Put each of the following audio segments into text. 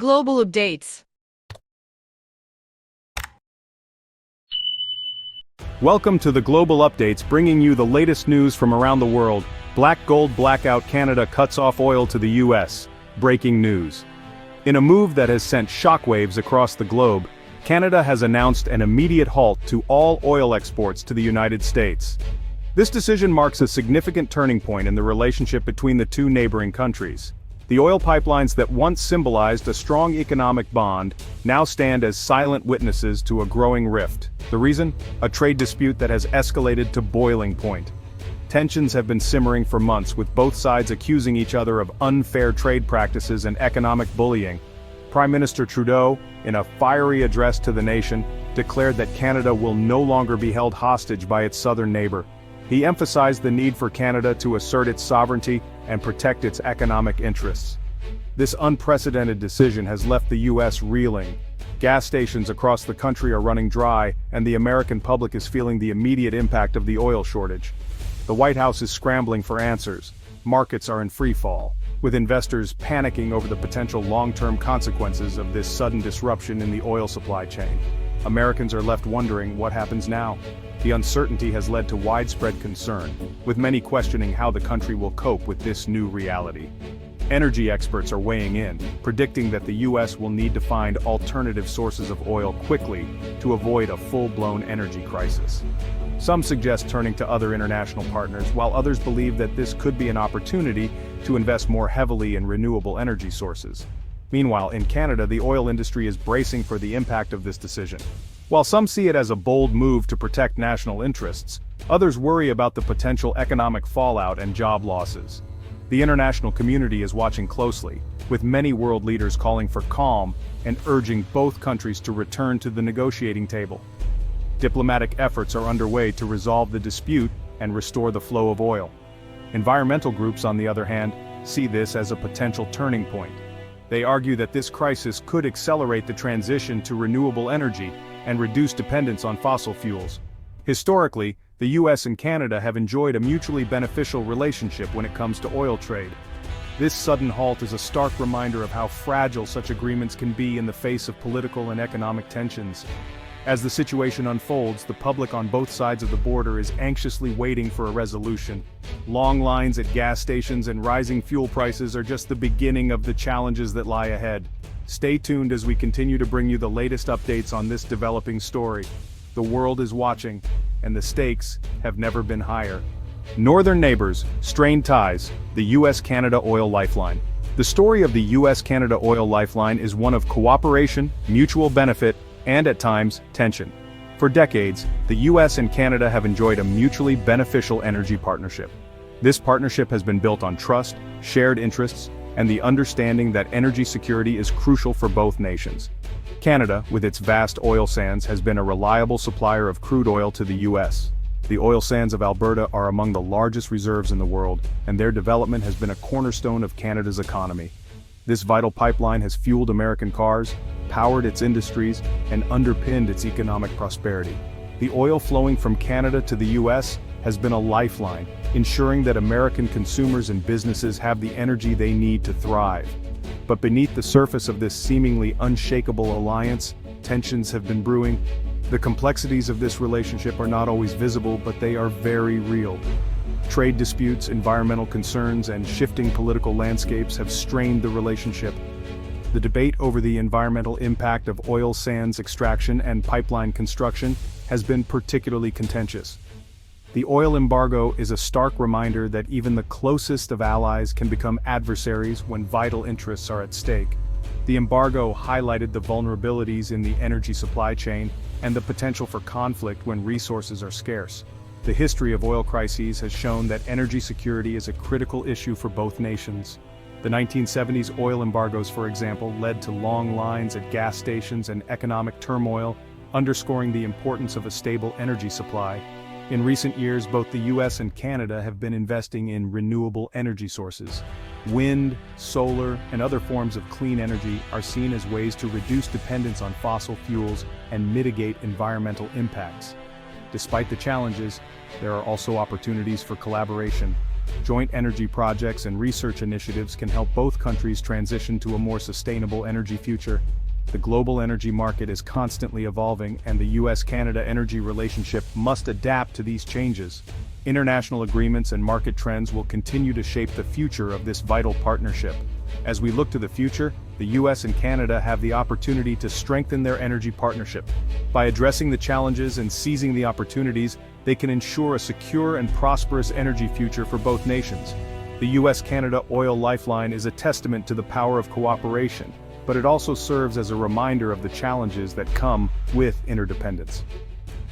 Global updates. Welcome to the Global Updates, bringing you the latest news from around the world. Black gold blackout: Canada cuts off oil to the US. Breaking news. In a move that has sent shockwaves across the globe, Canada has announced an immediate halt to all oil exports to the United States. This decision marks a significant turning point in the relationship between the two neighboring countries. The oil pipelines that once symbolized a strong economic bond now stand as silent witnesses to a growing rift. The reason? A trade dispute that has escalated to boiling point. Tensions have been simmering for months, with both sides accusing each other of unfair trade practices and economic bullying. Prime Minister Trudeau, in a fiery address to the nation, declared that Canada will no longer be held hostage by its southern neighbor. He emphasized the need for Canada to assert its sovereignty and protect its economic interests. This unprecedented decision has left the U.S. reeling. Gas stations across the country are running dry, and the American public is feeling the immediate impact of the oil shortage. The White House is scrambling for answers. Markets are in free fall, with investors panicking over the potential long-term consequences of this sudden disruption in the oil supply chain. Americans are left wondering what happens now. The uncertainty has led to widespread concern, with many questioning how the country will cope with this new reality. Energy experts are weighing in, predicting that the U.S. will need to find alternative sources of oil quickly to avoid a full-blown energy crisis. Some suggest turning to other international partners, while others believe that this could be an opportunity to invest more heavily in renewable energy sources. Meanwhile, in Canada, the oil industry is bracing for the impact of this decision. While some see it as a bold move to protect national interests, others worry about the potential economic fallout and job losses. The international community is watching closely, with many world leaders calling for calm and urging both countries to return to the negotiating table. Diplomatic efforts are underway to resolve the dispute and restore the flow of oil. Environmental groups, on the other hand, see this as a potential turning point. They argue that this crisis could accelerate the transition to renewable energy and reduce dependence on fossil fuels. Historically, the US and Canada have enjoyed a mutually beneficial relationship when it comes to oil trade. This sudden halt is a stark reminder of how fragile such agreements can be in the face of political and economic tensions. As the situation unfolds, the public on both sides of the border is anxiously waiting for a resolution. Long lines at gas stations and rising fuel prices are just the beginning of the challenges that lie ahead. Stay tuned as we continue to bring you the latest updates on this developing story. The world is watching, and the stakes have never been higher. Northern neighbors, strained ties, the U.S.-Canada oil lifeline. The story of the U.S.-Canada oil lifeline is one of cooperation, mutual benefit, and at times, tension. For decades, the US and Canada have enjoyed a mutually beneficial energy partnership. This partnership has been built on trust, shared interests, and the understanding that energy security is crucial for both nations. Canada, with its vast oil sands, has been a reliable supplier of crude oil to the US. The oil sands of Alberta are among the largest reserves in the world, and their development has been a cornerstone of Canada's economy. This vital pipeline has fueled American cars, powered its industries, and underpinned its economic prosperity. The oil flowing from Canada to the US has been a lifeline, ensuring that American consumers and businesses have the energy they need to thrive. But beneath the surface of this seemingly unshakable alliance, tensions have been brewing. The complexities of this relationship are not always visible, but they are very real. Trade disputes, environmental concerns, and shifting political landscapes have strained the relationship. The debate over the environmental impact of oil sands extraction and pipeline construction has been particularly contentious. The oil embargo is a stark reminder that even the closest of allies can become adversaries when vital interests are at stake. The embargo highlighted the vulnerabilities in the energy supply chain and the potential for conflict when resources are scarce. The history of oil crises has shown that energy security is a critical issue for both nations. The 1970s oil embargoes, for example, led to long lines at gas stations and economic turmoil, underscoring the importance of a stable energy supply. In recent years, both the US and Canada have been investing in renewable energy sources. Wind, solar, and other forms of clean energy are seen as ways to reduce dependence on fossil fuels and mitigate environmental impacts. Despite the challenges, there are also opportunities for collaboration. Joint energy projects and research initiatives can help both countries transition to a more sustainable energy future. The global energy market is constantly evolving, and the US-Canada energy relationship must adapt to these changes. International agreements and market trends will continue to shape the future of this vital partnership. As we look to the future, the US and Canada have the opportunity to strengthen their energy partnership. By addressing the challenges and seizing the opportunities, they can ensure a secure and prosperous energy future for both nations. The US-Canada oil lifeline is a testament to the power of cooperation, but it also serves as a reminder of the challenges that come with interdependence.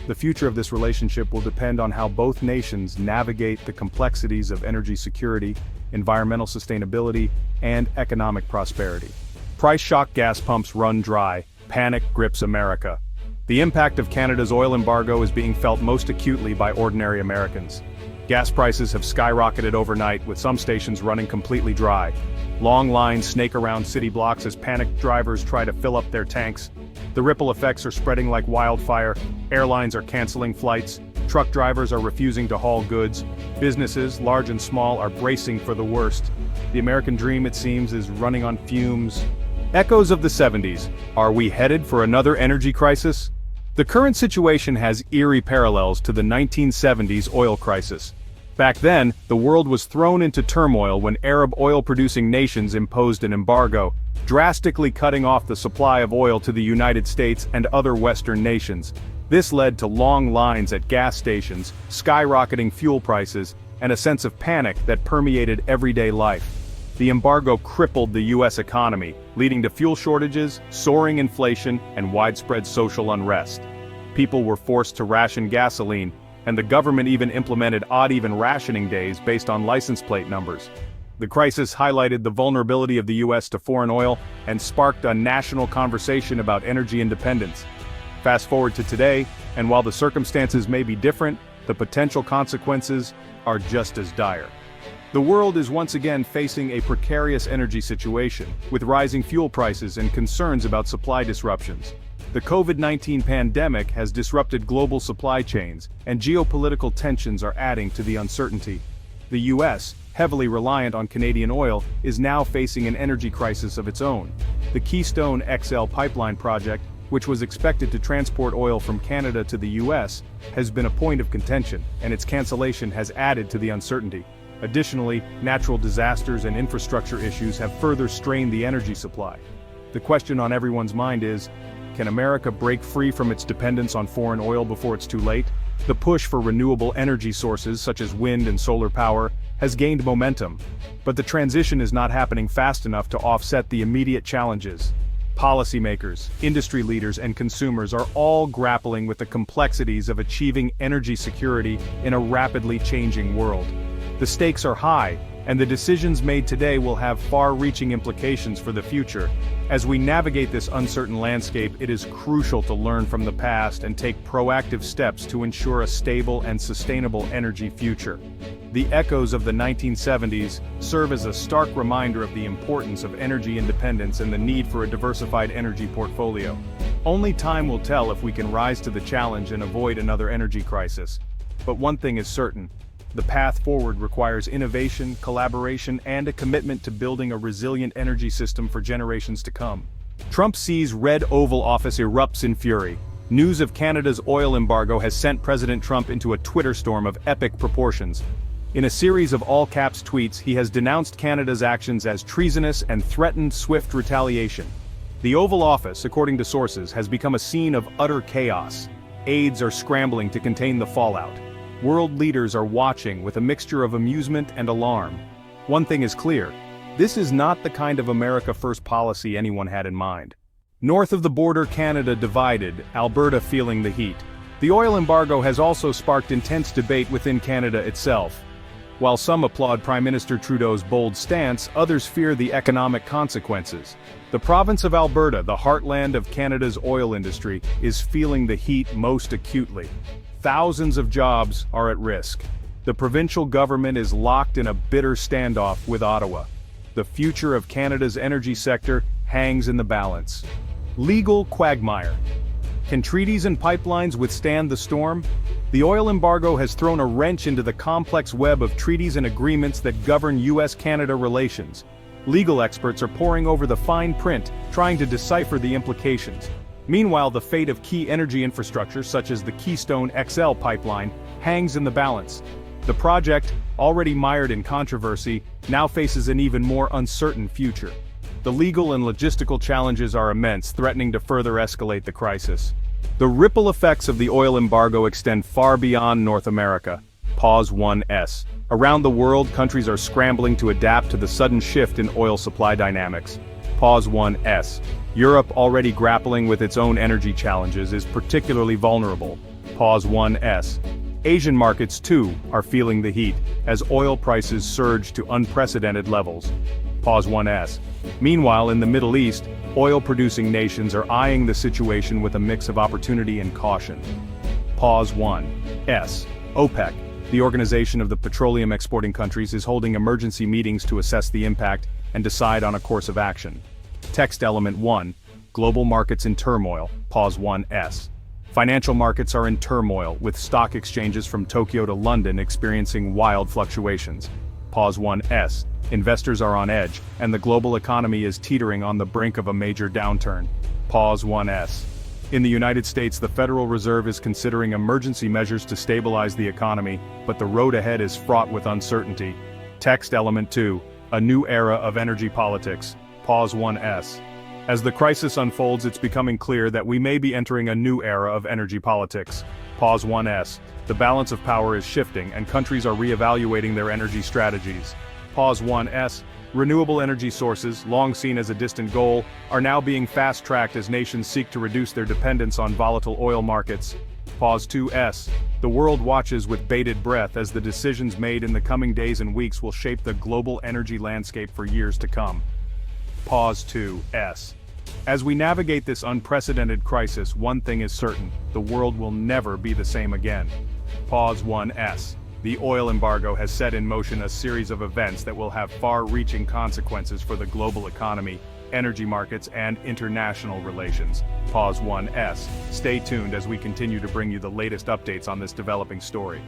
The future of this relationship will depend on how both nations navigate the complexities of energy security, environmental sustainability, and economic prosperity. Price shock gas pumps run dry, panic grips America. The impact of Canada's oil embargo is being felt most acutely by ordinary Americans. Gas prices have skyrocketed overnight, with some stations running completely dry. Long lines snake around city blocks as panicked drivers try to fill up their tanks. The ripple effects are spreading like wildfire. Airlines are canceling flights. Truck drivers are refusing to haul goods. Businesses, large and small, are bracing for the worst. The American dream, it seems, is running on fumes. Echoes of the 70s. Are we headed for another energy crisis? The current situation has eerie parallels to the 1970s oil crisis. Back then, the world was thrown into turmoil when Arab oil-producing nations imposed an embargo, drastically cutting off the supply of oil to the United States and other Western nations. This led to long lines at gas stations, skyrocketing fuel prices, and a sense of panic that permeated everyday life. The embargo crippled the U.S. economy, leading to fuel shortages, soaring inflation, and widespread social unrest. People were forced to ration gasoline, and the government even implemented odd-even rationing days based on license plate numbers. The crisis highlighted the vulnerability of the U.S. to foreign oil and sparked a national conversation about energy independence. Fast forward to today, and while the circumstances may be different, the potential consequences are just as dire. The world is once again facing a precarious energy situation, with rising fuel prices and concerns about supply disruptions. The COVID-19 pandemic has disrupted global supply chains, and geopolitical tensions are adding to the uncertainty. The U.S., heavily reliant on Canadian oil, is now facing an energy crisis of its own. The Keystone XL pipeline project, which was expected to transport oil from Canada to the U.S., has been a point of contention, and its cancellation has added to the uncertainty. Additionally, natural disasters and infrastructure issues have further strained the energy supply. The question on everyone's mind is, can America break free from its dependence on foreign oil before it's too late? The push for renewable energy sources such as wind and solar power has gained momentum, but the transition is not happening fast enough to offset the immediate challenges. Policymakers, industry leaders, and consumers are all grappling with the complexities of achieving energy security in a rapidly changing world. The stakes are high, and the decisions made today will have far-reaching implications for the future. As we navigate this uncertain landscape, it is crucial to learn from the past and take proactive steps to ensure a stable and sustainable energy future. The echoes of the 1970s serve as a stark reminder of the importance of energy independence and the need for a diversified energy portfolio. Only time will tell if we can rise to the challenge and avoid another energy crisis. But one thing is certain. The path forward requires innovation, collaboration, and a commitment to building a resilient energy system for generations to come. Trump sees Red Oval Office erupts in fury. News of Canada's oil embargo has sent President Trump into a Twitter storm of epic proportions. In a series of all-caps tweets, he has denounced Canada's actions as treasonous and threatened swift retaliation. The Oval Office, according to sources, has become a scene of utter chaos. Aides are scrambling to contain the fallout. World leaders are watching with a mixture of amusement and alarm. One thing is clear, this is not the kind of America First policy anyone had in mind. North of the border, Canada divided, Alberta feeling the heat. The oil embargo has also sparked intense debate within Canada itself. While some applaud Prime Minister Trudeau's bold stance, others fear the economic consequences. The province of Alberta, the heartland of Canada's oil industry, is feeling the heat most acutely. Thousands of jobs are at risk. The provincial government is locked in a bitter standoff with Ottawa. The future of Canada's energy sector hangs in the balance. Legal quagmire. Can treaties and pipelines withstand the storm? The oil embargo has thrown a wrench into the complex web of treaties and agreements that govern U.S.-Canada relations. Legal experts are poring over the fine print, trying to decipher the implications. Meanwhile, the fate of key energy infrastructure such as the Keystone XL pipeline hangs in the balance. The project, already mired in controversy, now faces an even more uncertain future. The legal and logistical challenges are immense, threatening to further escalate the crisis. The ripple effects of the oil embargo extend far beyond North America. Pause 1s. Around the world, countries are scrambling to adapt to the sudden shift in oil supply dynamics. Pause 1s. Europe, already grappling with its own energy challenges, is particularly vulnerable. Pause 1s. Asian markets, too, are feeling the heat, as oil prices surge to unprecedented levels. Pause 1s. Meanwhile, in the Middle East, oil-producing nations are eyeing the situation with a mix of opportunity and caution. Pause 1s. OPEC, the Organization of the Petroleum Exporting Countries, is holding emergency meetings to assess the impact and decide on a course of action. Text element 1. Global markets in turmoil. Pause 1s. Financial markets are in turmoil, with stock exchanges from Tokyo to London experiencing wild fluctuations. Pause 1s. Investors are on edge, and the global economy is teetering on the brink of a major downturn. Pause 1s. In the United States, the Federal Reserve is considering emergency measures to stabilize the economy, but the road ahead is fraught with uncertainty. Text element 2. A new era of energy politics. Pause 1s. As the crisis unfolds, it's becoming clear that we may be entering a new era of energy politics. Pause 1s. The balance of power is shifting, and countries are reevaluating their energy strategies. Pause 1s. Renewable energy sources, long seen as a distant goal, are now being fast-tracked as nations seek to reduce their dependence on volatile oil markets. Pause 2s. The world watches with bated breath as the decisions made in the coming days and weeks will shape the global energy landscape for years to come. Pause 2s. As we navigate this unprecedented crisis, one thing is certain: the world will never be the same again. Pause 1s. The oil embargo has set in motion a series of events that will have far-reaching consequences for the global economy, energy markets, and international relations. Pause 1s. Stay tuned as we continue to bring you the latest updates on this developing story.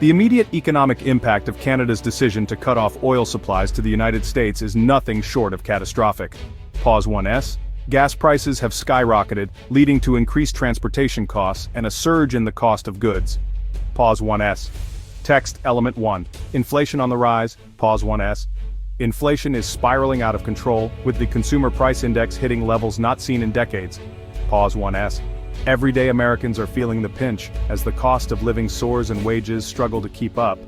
The immediate economic impact of Canada's decision to cut off oil supplies to the United States is nothing short of catastrophic. Pause 1s. Gas prices have skyrocketed, leading to increased transportation costs and a surge in the cost of goods. Pause 1s. Text element 1. Inflation on the rise. Pause 1s. Inflation is spiraling out of control, with the consumer price index hitting levels not seen in decades. Pause 1s. Everyday Americans are feeling the pinch, as the cost of living soars and wages struggle to keep up.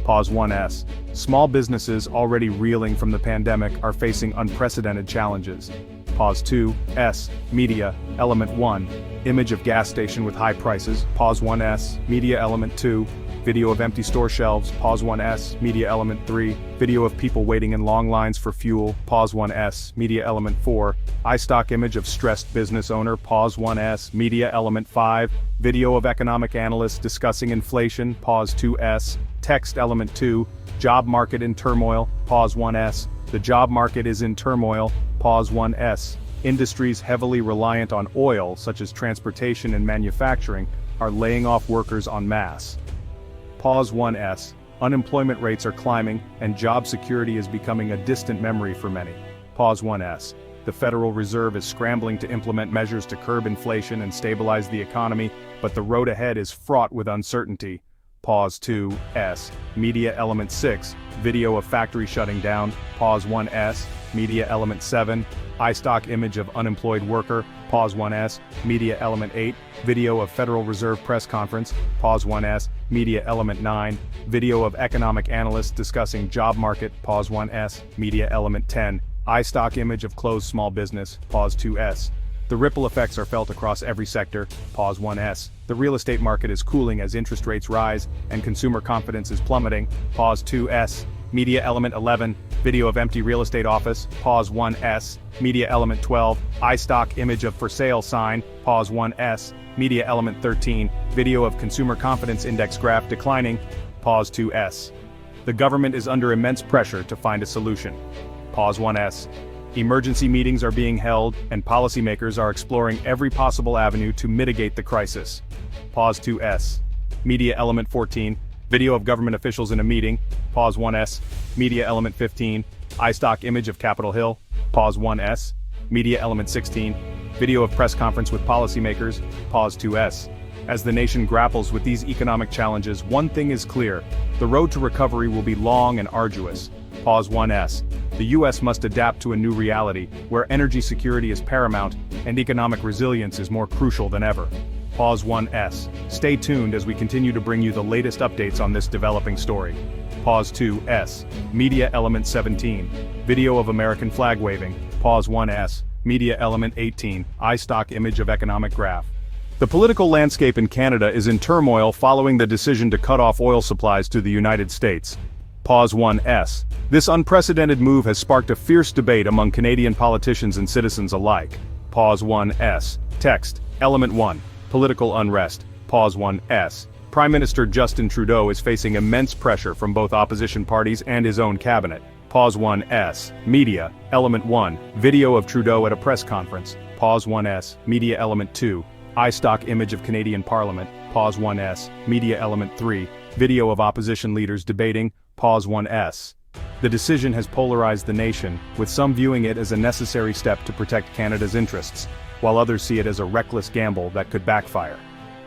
Pause 1s. Small businesses, already reeling from the pandemic, are facing unprecedented challenges. Pause 2s. Media, element 1. Image of gas station with high prices. Pause 1s. Media element 2. Video of empty store shelves. Pause 1s. Media element 3. Video of people waiting in long lines for fuel. Pause 1s. Media element 4. iStock image of stressed business owner. Pause 1s. Media element 5. Video of economic analysts discussing inflation. Pause 2s. Text element 2. Job market in turmoil. Pause 1s. The job market is in turmoil. Pause 1s. Industries heavily reliant on oil, such as transportation and manufacturing, are laying off workers en masse. Pause 1s. Unemployment rates are climbing, and job security is becoming a distant memory for many. Pause 1s. The Federal Reserve is scrambling to implement measures to curb inflation and stabilize the economy, but the road ahead is fraught with uncertainty. Pause 2s. Media element 6. Video of factory shutting down. Pause 1s. Media element 7. iStock image of unemployed worker. Pause 1s. Media element 8. Video of Federal Reserve press conference. Pause 1s. Media element 9. Video of economic analysts discussing job market. Pause 1s. Media element 10. iStock image of closed small business. Pause 2s. The ripple effects are felt across every sector. Pause 1s. The real estate market is cooling as interest rates rise and consumer confidence is plummeting. Pause 2s. Media element 11. Video of empty real estate office. Pause 1s. Media element 12. iStock image of for sale sign. Pause 1s. Media element 13. Video of consumer confidence index graph declining. Pause 2s. The government is under immense pressure to find a solution. Pause 1s. Emergency meetings are being held, and policymakers are exploring every possible avenue to mitigate the crisis. Pause 2s. Media element 14. Video of government officials in a meeting. Pause 1s. Media element 15. iStock image of Capitol Hill, pause 1S, media element 16, video of press conference with policymakers, pause 2S. As the nation grapples with these economic challenges, one thing is clear: the road to recovery will be long and arduous. Pause 1S. The U.S. must adapt to a new reality, where energy security is paramount, and economic resilience is more crucial than ever. Pause 1S. Stay tuned as we continue to bring you the latest updates on this developing story. Pause 2S. Media element 17. Video of American flag waving. Pause 1S. Media element 18. iStock image of economic graph. The political landscape in Canada is in turmoil following the decision to cut off oil supplies to the United States. Pause 1S. This unprecedented move has sparked a fierce debate among Canadian politicians and citizens alike. Pause 1S. Text. Element 1. Political unrest. Pause 1S. Prime Minister Justin Trudeau is facing immense pressure from both opposition parties and his own cabinet. Pause 1S. Media. Element 1. Video of Trudeau at a press conference. Pause 1S. Media element 2. iStock image of Canadian Parliament. Pause 1S. Media element 3. Video of opposition leaders debating. Pause 1S. The decision has polarized the nation, with some viewing it as a necessary step to protect Canada's interests, while others see it as a reckless gamble that could backfire.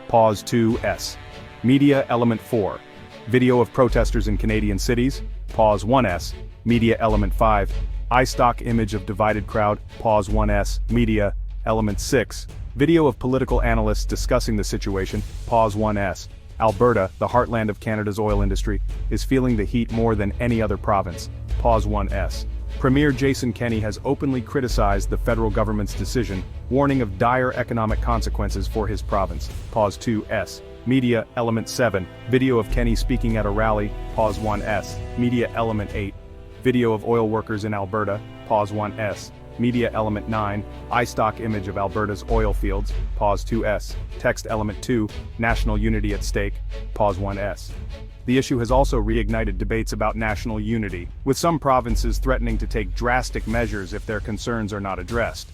Pause 2S. Media element 4. Video of protesters in Canadian cities. Pause 1S. Media element 5. iStock image of divided crowd. Pause 1S. Media element 6. Video of political analysts discussing the situation. Pause 1S. Alberta, the heartland of Canada's oil industry, is feeling the heat more than any other province. Pause 1S. Premier Jason Kenney has openly criticized the federal government's decision, warning of dire economic consequences for his province. Pause 2S. Media element 7. Video of Kenney speaking at a rally. Pause 1S. Media element 8. Video of oil workers in Alberta. Pause 1S. Media element 9. iStock image of Alberta's oil fields. Pause 2S. Text element 2. National unity at stake. Pause 1S. The issue has also reignited debates about national unity, with some provinces threatening to take drastic measures if their concerns are not addressed.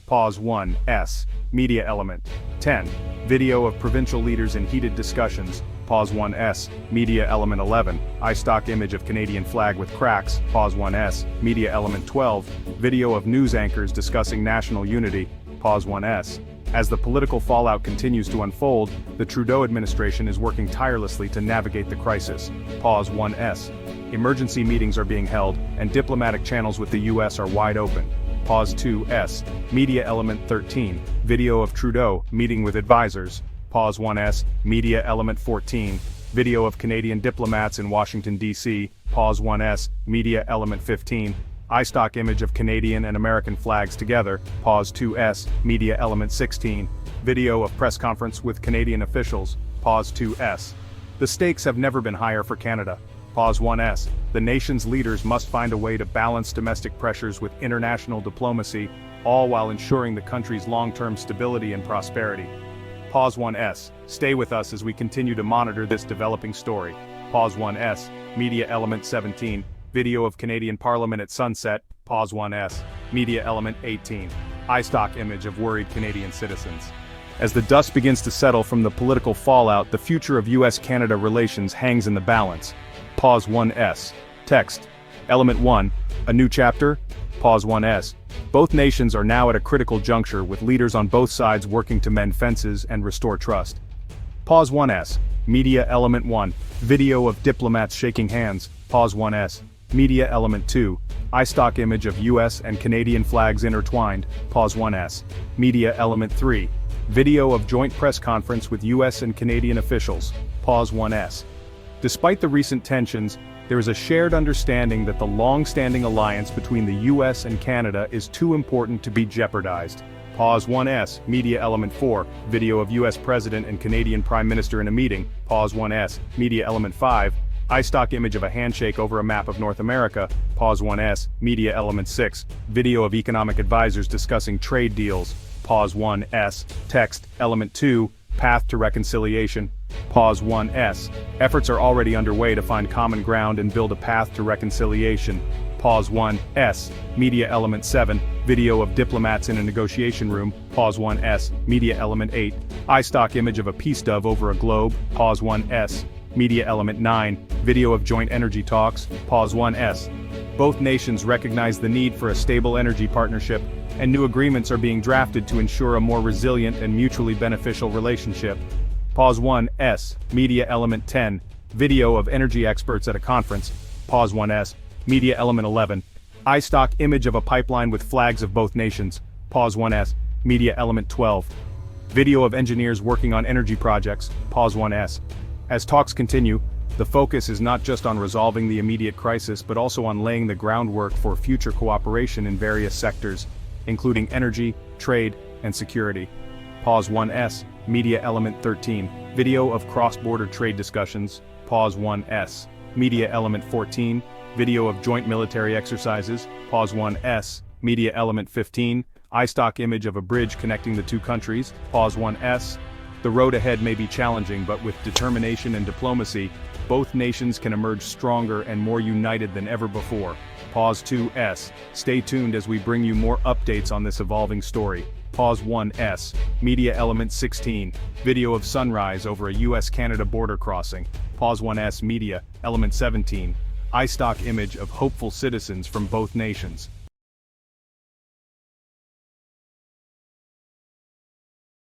Pause 1S. Media element 10. Video of provincial leaders in heated discussions. Pause 1S. Media element 11. iStock image of Canadian flag with cracks. Pause 1S. Media element 12. Video of news anchors discussing national unity. Pause 1S. As the political fallout continues to unfold, the Trudeau administration is working tirelessly to navigate the crisis. Pause 1S. Emergency meetings are being held, and diplomatic channels with the U.S. are wide open. Pause 2S. Media element 13. Video of Trudeau meeting with advisors. Pause 1S. Media element 14. Video of Canadian diplomats in Washington, D.C. Pause 1S. Media element 15. iStock image of Canadian and American flags together. Pause 2S. Media element 16. Video of press conference with Canadian officials. Pause 2S. The stakes have never been higher for Canada. Pause 1S. The nation's leaders must find a way to balance domestic pressures with international diplomacy, all while ensuring the country's long-term stability and prosperity. Pause 1S. Stay with us as we continue to monitor this developing story. Pause 1S. Media element 17. Video of Canadian Parliament at sunset. Pause 1S. Media element 18. iStock image of worried Canadian citizens. As the dust begins to settle from the political fallout, the future of U.S.-Canada relations hangs in the balance. Pause 1S. Text. Element 1. A new chapter. Pause 1S. Both nations are now at a critical juncture, with leaders on both sides working to mend fences and restore trust. Pause 1S. Media element 1. Video of diplomats shaking hands. Pause 1S. Media element 2. iStock image of U.S. and Canadian flags intertwined. Pause 1S. Media element 3. Video of joint press conference with U.S. and Canadian officials. Pause 1S. Despite the recent tensions, there is a shared understanding that the long-standing alliance between the U.S. and Canada is too important to be jeopardized. Pause 1S. Media element 4. Video of U.S. President and Canadian Prime Minister in a meeting. Pause 1S. Media element 5. iStock image of a handshake over a map of North America. Pause 1S. Media element 6. Video of economic advisors discussing trade deals. Pause 1S. Text. Element 2. Path to reconciliation. Pause 1S. Efforts are already underway to find common ground and build a path to reconciliation. Pause 1S. Media element 7. Video of diplomats in a negotiation room. Pause 1S. Media element 8. iStock image of a peace dove over a globe. Pause 1S. Media element 9. Video of joint energy talks. Pause 1S. Both nations recognize the need for a stable energy partnership, and new agreements are being drafted to ensure a more resilient and mutually beneficial relationship. Pause 1s, Media Element 10, video of energy experts at a conference. Pause 1s, Media Element 11, iStock image of a pipeline with flags of both nations. Pause 1s, Media Element 12, video of engineers working on energy projects. Pause 1s. As talks continue, the focus is not just on resolving the immediate crisis but also on laying the groundwork for future cooperation in various sectors, including energy, trade, and security. Pause 1s, Media Element 13, video of cross-border trade discussions. Pause 1s, Media Element 14, video of joint military exercises. Pause 1s, Media Element 15, iStock image of a bridge connecting the two countries. Pause 1s. The road ahead may be challenging, but with determination and diplomacy, both nations can emerge stronger and more united than ever before. Pause 2s. Stay tuned as we bring you more updates on this evolving story. Pause 1s, Media Element 16, video of sunrise over a US-Canada border crossing. Pause 1s, Media Element 17, iStock image of hopeful citizens from both nations.